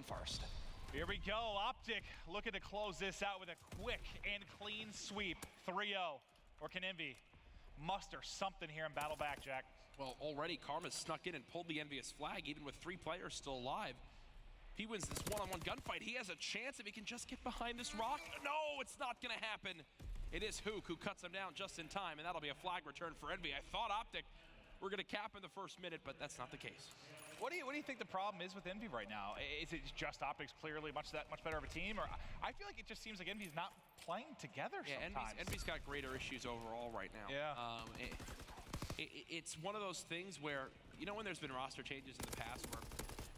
Arden first. Here we go, OpTic looking to close this out with a quick and clean sweep, 3-0. Or can Envy muster something here and battle back, Jack? Well, already Karma's snuck in and pulled the EnvyUs flag, even with 3 players still alive. If he wins this one-on-one gunfight, he has a chance if he can just get behind this rock. No, it's not gonna happen. It is Hook who cuts him down just in time, and that'll be a flag return for Envy. I thought OpTic were gonna cap in the first minute, but that's not the case. What do you think the problem is with Envy right now? Is it just OpTic's clearly much better of a team? Or I feel like it just seems like Envy's not playing together sometimes. Envy's got greater issues overall right now. Yeah. It's one of those things where, you know, when there's been roster changes in the past where,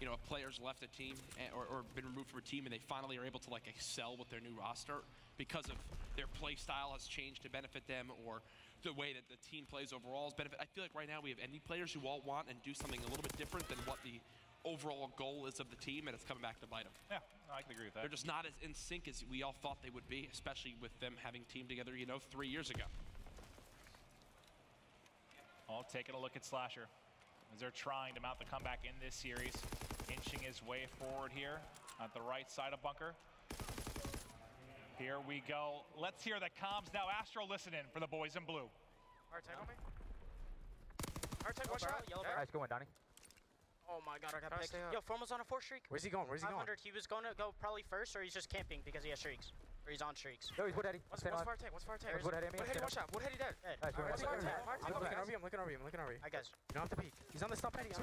you know, a player's left a team or been removed from a team and they finally are able to like excel with their new roster because of their play style has changed to benefit them or the way that the team plays overall has benefit. I feel like right now we have Envy players who all want and do something a little bit different than what the overall goal is of the team, and it's coming back to bite them. Yeah, I can agree with that. They're just not as in sync as we all thought they would be, especially with them having teamed together, you know, 3 years ago. All taking a look at Slasher as they're trying to mount the comeback in this series, inching his way forward here at the right side of bunker. Here we go. Let's hear the comms now. Astro listening for the boys in blue. Hard tag on me. Hard tag, one shot. Yellow barrel. Nice, going, Donnie. Oh my god, I got picked. Yo, Formal's on a 4 streak. Where's he going? Where's he going? 500. He was going to go probably first, or he's just camping because he has streaks. Or he's on streaks. No, he's wood heady. What's fire tag? What's fire tag? Wood heady, one shot. Wood heady dead. Nice, I'm looking over you. I'm looking over you. I'm looking over you. I guess. You don't have to peek. He's on the stump heady. He's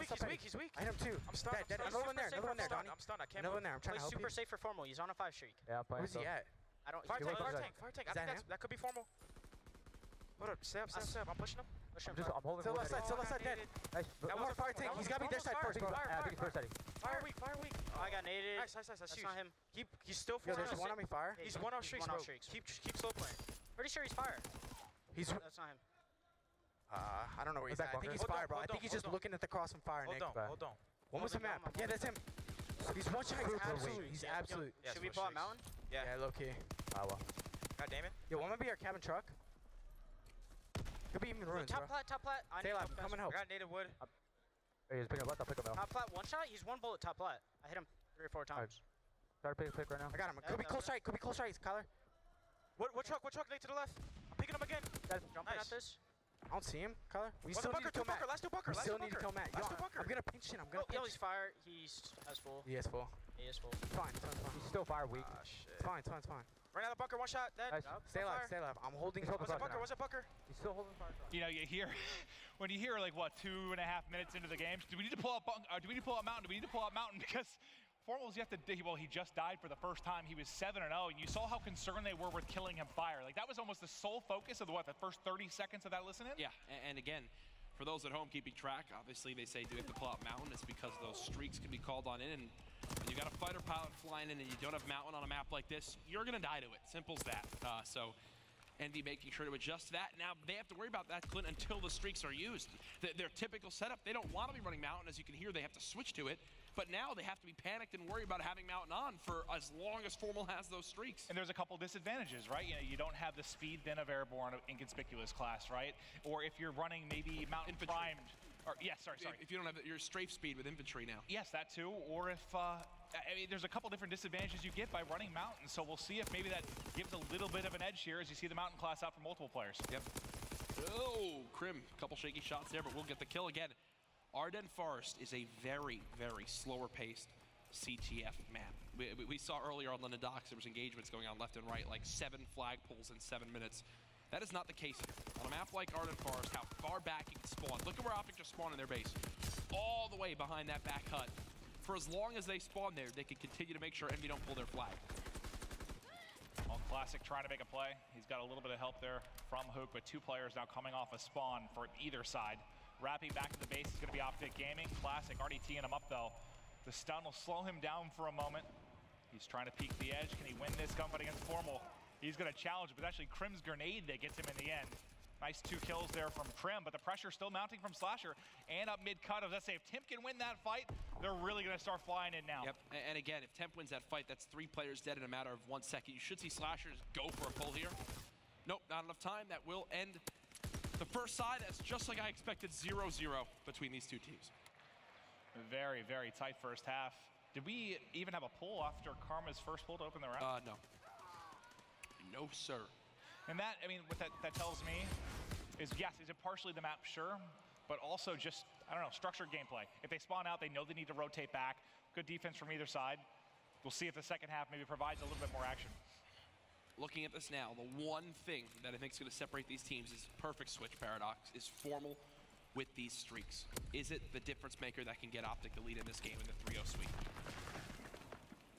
weak. I hit him too. I'm stunned. Dead. Another one there. Another one there, Donnie. I'm stunned. I can't Another one there. I'm trying to help you. super safe for Formal. He's on a 5 streak. Yeah, I'm playing. Where's he at? I don't. Fire tank. I think that could be Formal. Hold up. Stay up. I'm pushing him. I'm holding. To the left side, dead. Nice. One more fire tank. He's got to be their side first, bro. I think he's first heady. Fire weak. Oh, I got naded. Nice. That's not him. He's still 4. There's one on me fire. He's one on streaks, bro. Keep slow playing. Pretty sure he's fire. That's not him. I don't know where he's at. I think he's fire, bro. I think he's just looking at the cross from fire, Nick. Hold on. One was the map. Yeah, that's him. He's one shot. He's absolute. Should we pull out mountain? Yeah, low key. Oh well. God damn it. Yo, one might be our cabin truck. Could be even ruins, top plat. Stay alive. Come and help. I got native wood. Hey, he's picking up left. I'll pick him out. Top plat, one shot. He's 1 bullet top plat. I hit him 3 or 4 times. Try to pick right now. I got him. Could be close right. Kyler. What truck? Nate to the left. I'm picking him again. Jumping at this. I don't see him, Kyler. We still need to kill Matt. Last two bunker. We still need to kill Matt. I'm gonna pinch him. Yo, he's fire. He's as full. He is full. He is full. Fine. He's still fire weak. Shit. It's fine. Right out of the bunker. One shot. Dead. Nice. Stay alive. I'm holding. What's that bunker? He's still holding fire. You know, you hear when you hear like what 2.5 minutes into the game. Do we need to pull up? Do we need to pull up mountain? Do we need to pull up mountain? Because Formal's you have to. Well, he just died for the first time. He was 7-0, and you saw how concerned they were with killing him fire. Like that was almost the sole focus of the first 30 seconds of that listening. Yeah, and again, for those at home keeping track, obviously they say do we have to pull out mountain. It's because those streaks can be called on in, and when you got a fighter pilot flying in and you don't have mountain on a map like this, you're gonna die to it. Simple as that. So Envy making sure to adjust that. Now they have to worry about that, Clint, until the streaks are used. Their typical setup, they don't want to be running mountain. As you can hear, they have to switch to it. But now they have to be panicked and worry about having mountain on for as long as Formal has those streaks. And there's a couple disadvantages, right? You know, you don't have the speed then of airborne inconspicuous class, right? Or if you're running maybe mountain primed. Or, yes, sorry. If you don't have your strafe speed with infantry now. Yes, that too. Or if, I mean, there's a couple different disadvantages you get by running mountain. So we'll see if maybe that gives a little bit of an edge here as you see the mountain class out for multiple players. Yep. Oh, Krim, a couple shaky shots there, but we'll get the kill again. Arden Forest is a very, very slower paced CTF map. We saw earlier on London Docks there was engagements going on left and right, like 7 flagpoles in 7 minutes. That is not the case here. On a map like Arden Forest, how far back you can spawn. Look at where OpTic just spawned in their base. All the way behind that back hut. For as long as they spawn there, they can continue to make sure Envy don't pull their flag. Well, Classic trying to make a play. He's got a little bit of help there from Hook, but 2 players now coming off a spawn for either side. Wrapping back to the base is going to be OpTic Gaming. Classic already teeing him up though. The stun will slow him down for a moment. He's trying to peek the edge. Can he win this gunfight against Formal? He's going to challenge, but actually Krim's grenade that gets him in the end. Nice 2 kills there from Krim, but the pressure still mounting from Slasher and up mid-cut. Let's say if Temp can win that fight, they're really going to start flying in now. Yep, and again, if Temp wins that fight, that's 3 players dead in a matter of 1 second. You should see Slashers go for a pull here. Nope, not enough time. That will end the first side. That's just like I expected, 0-0 between these 2 teams. Very, very tight first half. Did we even have a pull after Karma's first pull to open the round? No. No, sir. And that, I mean, what that tells me is, yes, is it partially the map? Sure. But also just, I don't know, structured gameplay. If they spawn out, they know they need to rotate back. Good defense from either side. We'll see if the second half maybe provides a little bit more action. Looking at this now, the one thing that I think is going to separate these teams is perfect switch paradox, is Formal with these streaks. Is it the difference maker that can get OpTic the lead in this game in the 3-0 sweep?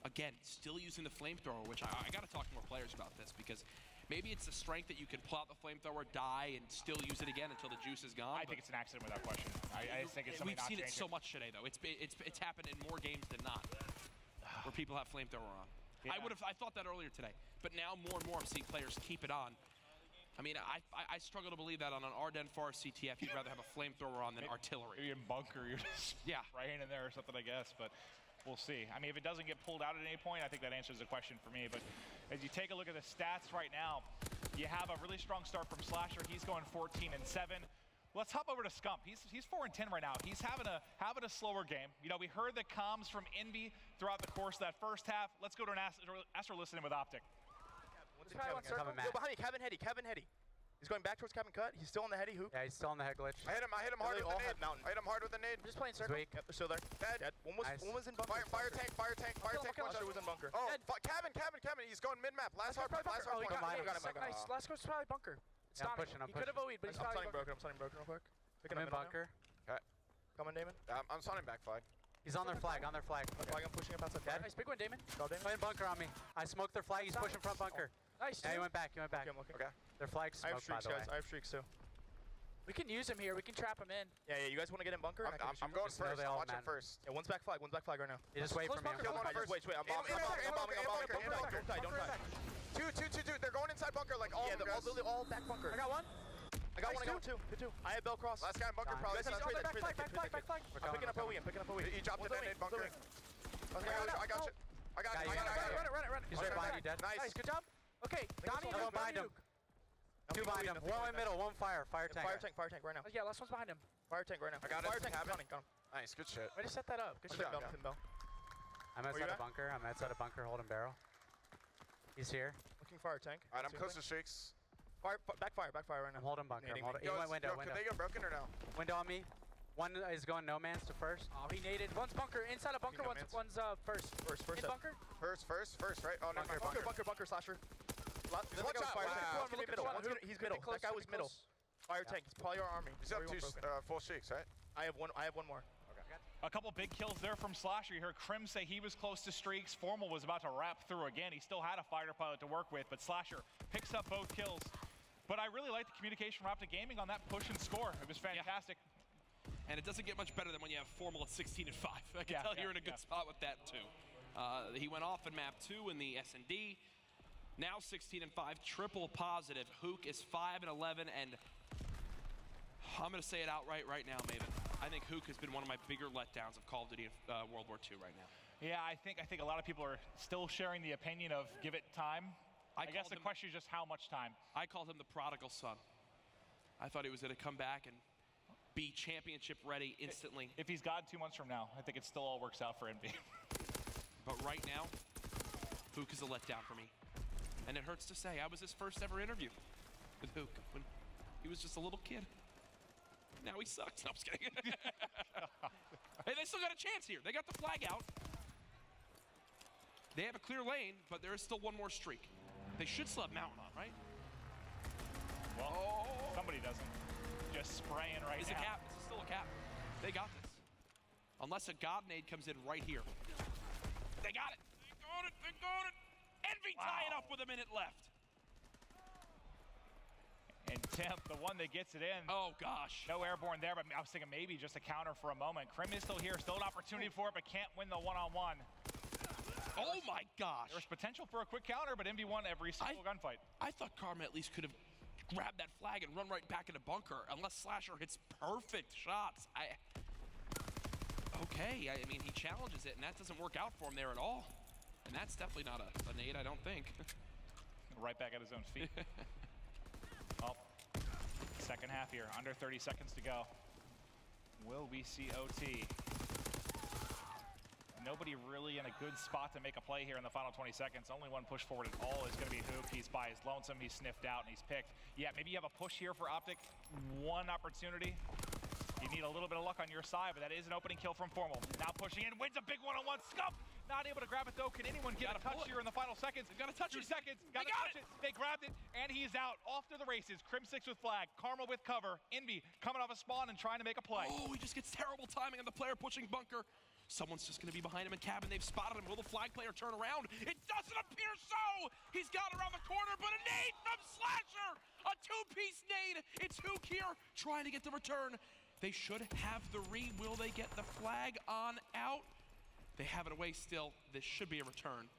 Again, still using the flamethrower, which I got to talk to more players about this, because maybe it's the strength that you can pull out the flamethrower, die, and still use it again until the juice is gone. I think it's an accident without question. I just think it's something we've not seen it changing. so much today, though. It's happened in more games than not, where people have flamethrower on. Yeah. I thought that earlier today, but now more and more I'm seeing players keep it on. I mean, I struggle to believe that on an Arden Forest CTF, you'd rather have a flamethrower on than artillery. Maybe in bunker, you're just spraying in there or something, I guess, but we'll see. I mean, if it doesn't get pulled out at any point, I think that answers the question for me, but as you take a look at the stats right now, you have a really strong start from Slasher. He's going 14-7. Let's hop over to Scump. He's 4-10 right now. He's having a slower game. You know, we heard the comms from Envy throughout the course of that first half. Let's go to an Astro listening with OpTic. Coming, Matt. Yo, behind me, Cabin Heady. He's going back towards Cabin Cut. He's still on the Heady hoop. Yeah, he's still on the head glitch. I hit him hard with the nade. I hit him hard with the nade. I'm just playing circle. He's weak. Yep, they're still there. Dead. One was in bunker. Fire tank. Slasher was in bunker. Oh, cabin. He's going mid-map. Last hard point. Nice. Last goes probably bunker. Yeah, I'm pushing. He could have OE'd, but he's probably bunker. I'm stunning broken real quick. I'm in bunker. Okay. Coming, Damon. I'm stunning back flag. He's on their flag, Okay. Flag, I'm pushing up outside. Dead. Nice, big one, Damon. Go, Damon. Playing bunker on me. I smoked their flag. He's pushing front bunker. Nice. Yeah, he went back. Okay, I'm looking. Okay. Their flag's smoked, by the way. I have streaks, too. We can use him here. We can trap him in. Yeah, you guys want to get in bunker? I'm going first. I'm watching first. Yeah, one's back flag right now. You just wait for me. Wait, I'm bombing. Don't die. Two. They're going inside bunker like all of them. Yeah, all back bunker. I got one. I got two. Good two. I have bell cross. Last guy in bunker probably. Back flag. I'm picking up OE. He dropped the detonate bunker. I got you. I got it. Run it. He's right behind you, dead. Nice. Good job. Okay, Donnie. One behind him. Two behind him. One in middle. One fire. Fire tank right now. Yeah, last one's behind him. Fire tank right now. I got it. Fire tank. Got him. Nice. Good shit. Way to set that up. Good shit. Bell. I'm outside a bunker. Holding barrel. He's here. Looking fire tank. Alright, I'm close to streaks. Backfire right now. I'm holding bunker. He went window. Can they go broken or no? Window on me. One is going no man's to first. Oh, he naded. One's bunker. Inside a bunker. One's first. First. In bunker. First, right? Oh, no, Bunker, Slasher. Watch out. Wow. He's middle. That guy was middle. Fire tank. It's probably our army. He's up 2 full streaks, right? I have one more. A couple big kills there from Slasher. You heard Krim say he was close to streaks. Formal was about to wrap through again. He still had a fighter pilot to work with, but Slasher picks up both kills. But I really like the communication from OpTic Gaming on that push and score. It was fantastic. Yeah. And it doesn't get much better than when you have Formal at 16-5. I can tell you're in a good spot with that too. He went off in map 2 in the S&D. Now 16-5, triple positive. Hook is 5-11, and I'm going to say it outright right now, Maven. I think Hook has been one of my bigger letdowns of Call of Duty World War II right now. Yeah, I think a lot of people are still sharing the opinion of give it time. I guess the question is just how much time. I called him the prodigal son. I thought he was going to come back and be championship ready instantly. If he's God 2 months from now, I think it still all works out for Envy. But right now, Hook is a letdown for me. And it hurts to say, I was his first ever interview with Hook when he was just a little kid. Now he sucks. No, I'm just kidding. Hey, they still got a chance here. They got the flag out. They have a clear lane, but there is still one more streak. They should still have Mountain on, right? Well, somebody doesn't. Just spraying right now. It's a cap. It's still a cap. They got this. Unless a God nade comes in right here. They got it. They got it. Envy tying up with a minute left. And Temp, the one that gets it in. Oh, gosh. No airborne there, but I was thinking maybe just a counter for a moment. Krim is still here, still an opportunity for it, but can't win the one-on-one. Oh, my gosh. There's potential for a quick counter, but Envy won every single gunfight. I thought Karma at least could have grabbed that flag and run right back into bunker, unless Slasher hits perfect shots. Okay, I mean, he challenges it, and that doesn't work out for him there at all. And that's definitely not a nade, I don't think. Right back at his own feet. Well, second half here, under 30 seconds to go. Will we see OT? Nobody really in a good spot to make a play here in the final 20 seconds. Only one push forward at all is going to be Hook. He's by his lonesome. He's sniffed out and he's picked. Yeah, maybe you have a push here for OpTic. One opportunity. You need a little bit of luck on your side, but that is an opening kill from Formal. Now pushing in, wins a big one-on-one. Scump not able to grab it though. Can anyone get a touch here in the final seconds? They've got to touch 2 it. seconds. Got to touch it. They grabbed it, and he's out. Off to the races. Crim6 with flag. Karma with cover. Envy coming off a spawn and trying to make a play. Oh, he just gets terrible timing on the player pushing bunker. Someone's just going to be behind him in cabin. They've spotted him. Will the flag player turn around? It doesn't appear so. He's got around the corner, but a nade from Slasher. A two-piece nade. It's Hook here trying to get the return. They should have the re. Will they get the flag on out? They have it away still. This should be a return.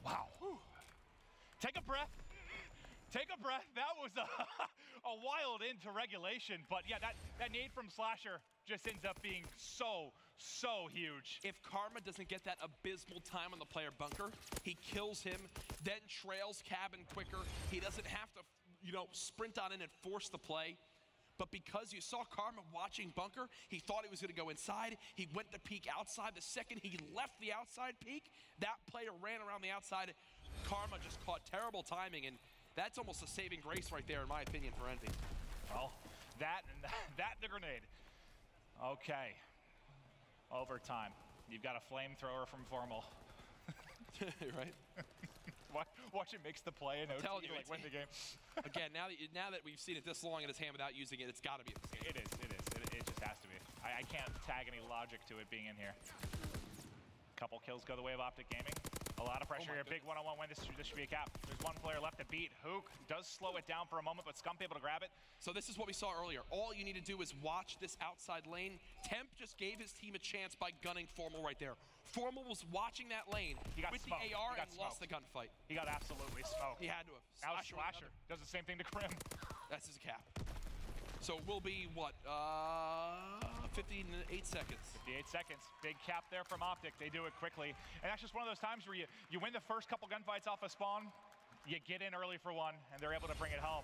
Wow. Whew. Take a breath. Take a breath. That was a wild into regulation. But yeah, that nade from Slasher just ends up being so huge. If Karma doesn't get that abysmal time on the player bunker, he kills him, then trails cabin quicker. He doesn't have to, sprint on in and force the play. But because you saw Karma watching bunker, he thought he was going to go inside. He went to peek outside. The second he left the outside peek, that player ran around the outside. Karma just caught terrible timing, and that's almost a saving grace right there, in my opinion, for Envy. Well, that and the grenade. Okay. Overtime. You've got a flamethrower from Formal. Right? Watch him makes the play and OT, like win the game. Again, now that we've seen it this long in his hand without using it, it's got to be a mistake. It is. It just has to be. I can't tag any logic to it being in here. Couple kills go the way of OpTic Gaming. A lot of pressure here. Big one-on-one win. This should be a cap. There's one player left to beat. Hook does slow it down for a moment, but Scump able to grab it. So this is what we saw earlier. All you need to do is watch this outside lane. Temp just gave his team a chance by gunning Formal right there. Formal was watching that lane with the AR and lost the gunfight. He got absolutely smoked. He had to have. Now Slasher does the same thing to Crim. That's his cap. So it will be, what, 58 seconds. 58 seconds. Big cap there from OpTic. They do it quickly. And that's just one of those times where you win the first couple gunfights off a spawn, you get in early for one, and they're able to bring it home.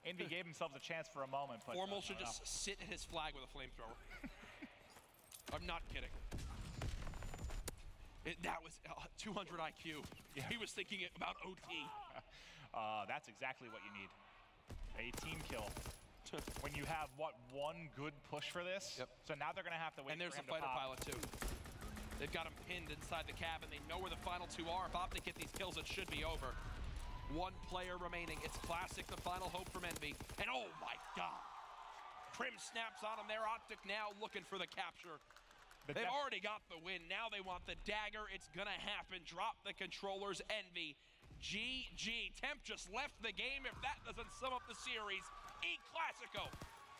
Envy gave themselves a chance for a moment. But Formal should just sit at his flag with a flamethrower. I'm not kidding. That was 200 IQ. Yeah. He was thinking about OT. That's exactly what you need. A team kill. When you have, one good push for this? Yep. So now they're going to have to wait for him to pop. And there's a fighter pilot, too. They've got him pinned inside the cabin. They know where the final two are. If OpTic get these kills, it should be over. One player remaining. It's Classic, the final hope from Envy. And oh, my God. Crim snaps on him there. OpTic now looking for the capture. They've already got the win. Now they want the dagger. It's going to happen. Drop the controllers. Envy. GG. Temp just left the game. If that doesn't sum up the series, E-Classico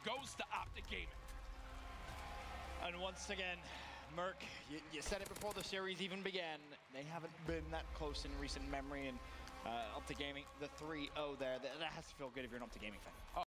goes to OpTic Gaming. And once again, Merc, you said it before the series even began. They haven't been that close in recent memory. And OpTic Gaming, the 3-0 there, that has to feel good if you're an OpTic Gaming fan.